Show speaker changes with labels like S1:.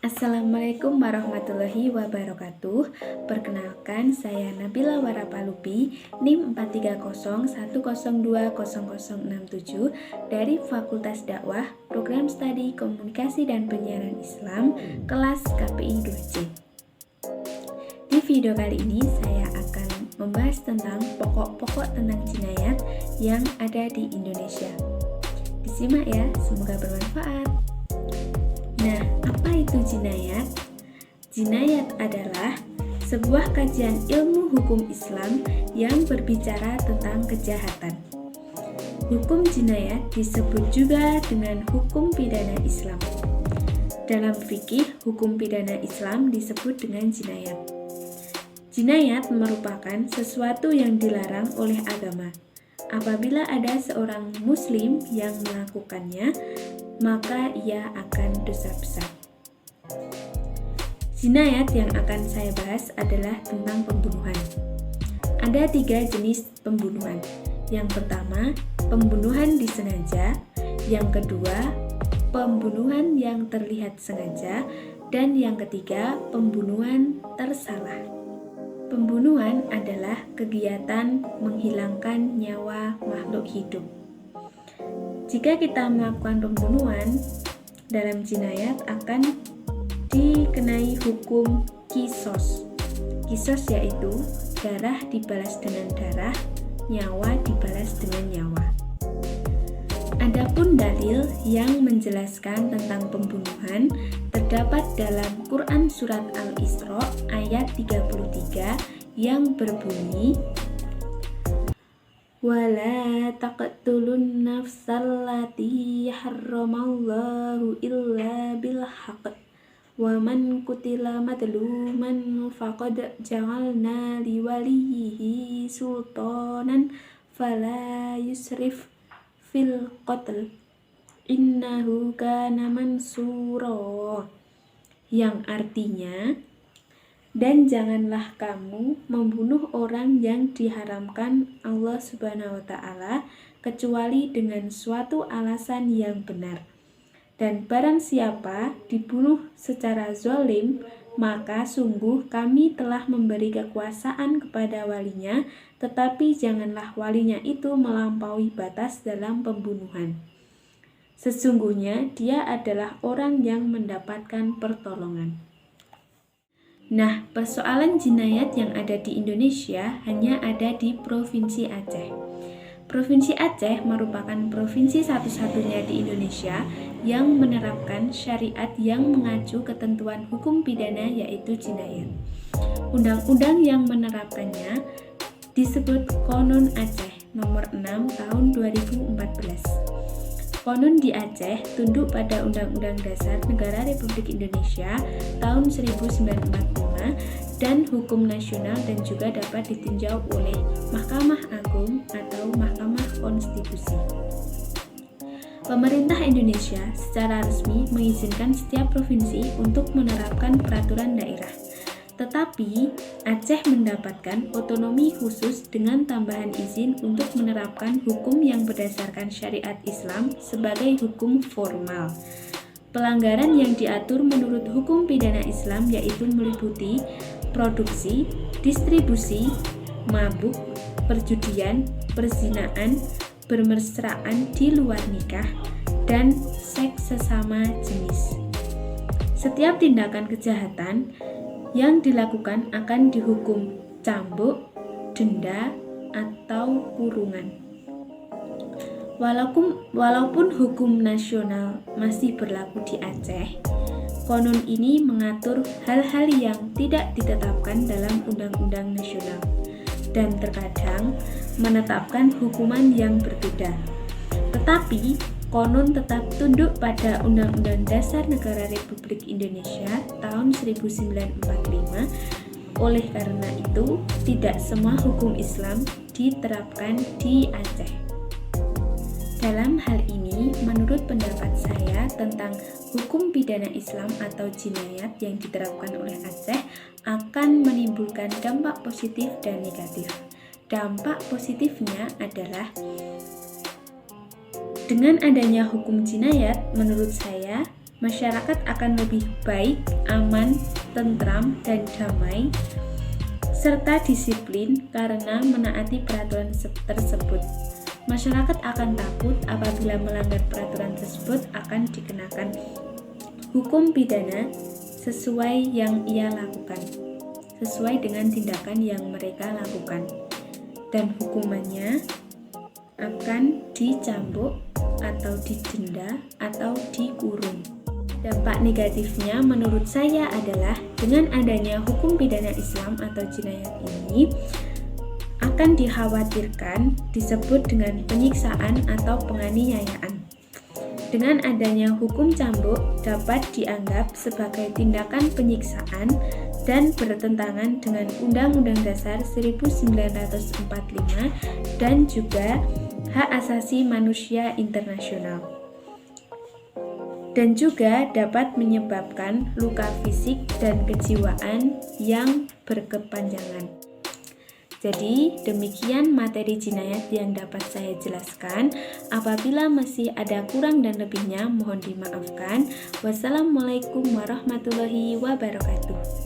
S1: Assalamualaikum warahmatullahi wabarakatuh. Perkenalkan, saya Nabila Warapalupi, NIM 43010200067 dari Fakultas Dakwah, Program Studi Komunikasi dan Penyiaran Islam, kelas KPI 2C. Di video kali ini saya akan membahas tentang pokok-pokok tentang jinayat yang ada di Indonesia. Disimak ya, semoga bermanfaat. Nah, apa itu jinayat? Jinayat adalah sebuah kajian ilmu hukum Islam yang berbicara tentang kejahatan. Hukum jinayat disebut juga dengan hukum pidana Islam. Dalam fikih, hukum pidana Islam disebut dengan jinayat. Jinayat merupakan sesuatu yang dilarang oleh agama. Apabila ada seorang muslim yang melakukannya, maka ia akan dosa besar. Jinayat yang akan saya bahas adalah tentang pembunuhan. Ada 3 jenis pembunuhan. Yang pertama, pembunuhan disengaja. Yang kedua, pembunuhan yang terlihat sengaja. Dan yang ketiga, pembunuhan tersalah. Pembunuhan adalah kegiatan menghilangkan nyawa makhluk hidup. Jika kita melakukan pembunuhan dalam jinayat akan dikenai hukum kisos. Kisos yaitu darah dibalas dengan darah, nyawa dibalas dengan nyawa. Adapun dalil yang menjelaskan tentang pembunuhan terdapat dalam Quran Surat Al-Isra ayat 33 yang berbunyi, وَلَا تَقْتُلُوا النَّفْسَ الَّتِي حَرَّمَ اللَّهُ إِلَّا بِالْحَقِّ وَمَنْ قُتِلَ مَظْلُومًا فَقَدْ جَعَلْنَا لِوَلِيِّهِ سُلْطَانًا فَلَا يُسْرِفْ فِي الْقَتْلِ إِنَّهُ كَانَ مَنْصُورًا, yang artinya, dan janganlah kamu membunuh orang yang diharamkan Allah Subhanahu wa Ta'ala kecuali dengan suatu alasan yang benar. Dan barang siapa dibunuh secara zalim, maka sungguh kami telah memberi kekuasaan kepada walinya, tetapi janganlah walinya itu melampaui batas dalam pembunuhan. Sesungguhnya dia adalah orang yang mendapatkan pertolongan. Nah, persoalan jinayat yang ada di Indonesia hanya ada di Provinsi Aceh. Provinsi Aceh merupakan provinsi satu-satunya di Indonesia yang menerapkan syariat yang mengacu ketentuan hukum pidana yaitu jinayat. Undang-undang yang menerapkannya disebut Konun Aceh nomor 6 tahun 2014. Konun di Aceh tunduk pada Undang-Undang Dasar Negara Republik Indonesia tahun 1945 dan hukum nasional dan juga dapat ditinjau oleh Mahkamah Agung atau Mahkamah Konstitusi. Pemerintah Indonesia secara resmi mengizinkan setiap provinsi untuk menerapkan peraturan daerah. Tetapi, Aceh mendapatkan otonomi khusus dengan tambahan izin untuk menerapkan hukum yang berdasarkan syariat Islam sebagai hukum formal. Pelanggaran yang diatur menurut hukum pidana Islam yaitu meliputi produksi, distribusi, mabuk, perjudian, perzinaan, bermesraan di luar nikah, dan seks sesama jenis. Setiap tindakan kejahatan yang dilakukan akan dihukum cambuk, denda, atau kurungan. Walaupun hukum nasional masih berlaku di Aceh, konun ini mengatur hal-hal yang tidak ditetapkan dalam undang-undang nasional dan terkadang menetapkan hukuman yang berbeda. Tetapi konun tetap tunduk pada Undang-Undang Dasar Negara Republik Indonesia tahun 1945. Oleh karena itu, tidak semua hukum Islam diterapkan di Aceh. Dalam hal ini, menurut pendapat saya tentang hukum pidana Islam atau jinayat yang diterapkan oleh Aceh akan menimbulkan dampak positif dan negatif. Dampak positifnya adalah dengan adanya hukum jinayat, menurut saya masyarakat akan lebih baik, aman, tentram, dan damai, serta disiplin karena menaati peraturan tersebut. Masyarakat akan takut apabila melanggar peraturan tersebut akan dikenakan hukum pidana sesuai yang ia lakukan, sesuai dengan tindakan yang mereka lakukan, dan hukumannya akan dicambuk atau didenda atau dikurung. Dampak negatifnya menurut saya adalah dengan adanya hukum pidana Islam atau jinayat ini akan dikhawatirkan disebut dengan penyiksaan atau penganiayaan. Dengan adanya hukum cambuk dapat dianggap sebagai tindakan penyiksaan dan bertentangan dengan Undang-Undang Dasar 1945 dan juga hak asasi manusia internasional. Dan juga dapat menyebabkan luka fisik dan kejiwaan yang berkepanjangan. Jadi, demikian materi jinayat yang dapat saya jelaskan. Apabila masih ada kurang dan lebihnya, mohon dimaafkan. Wassalamualaikum warahmatullahi wabarakatuh.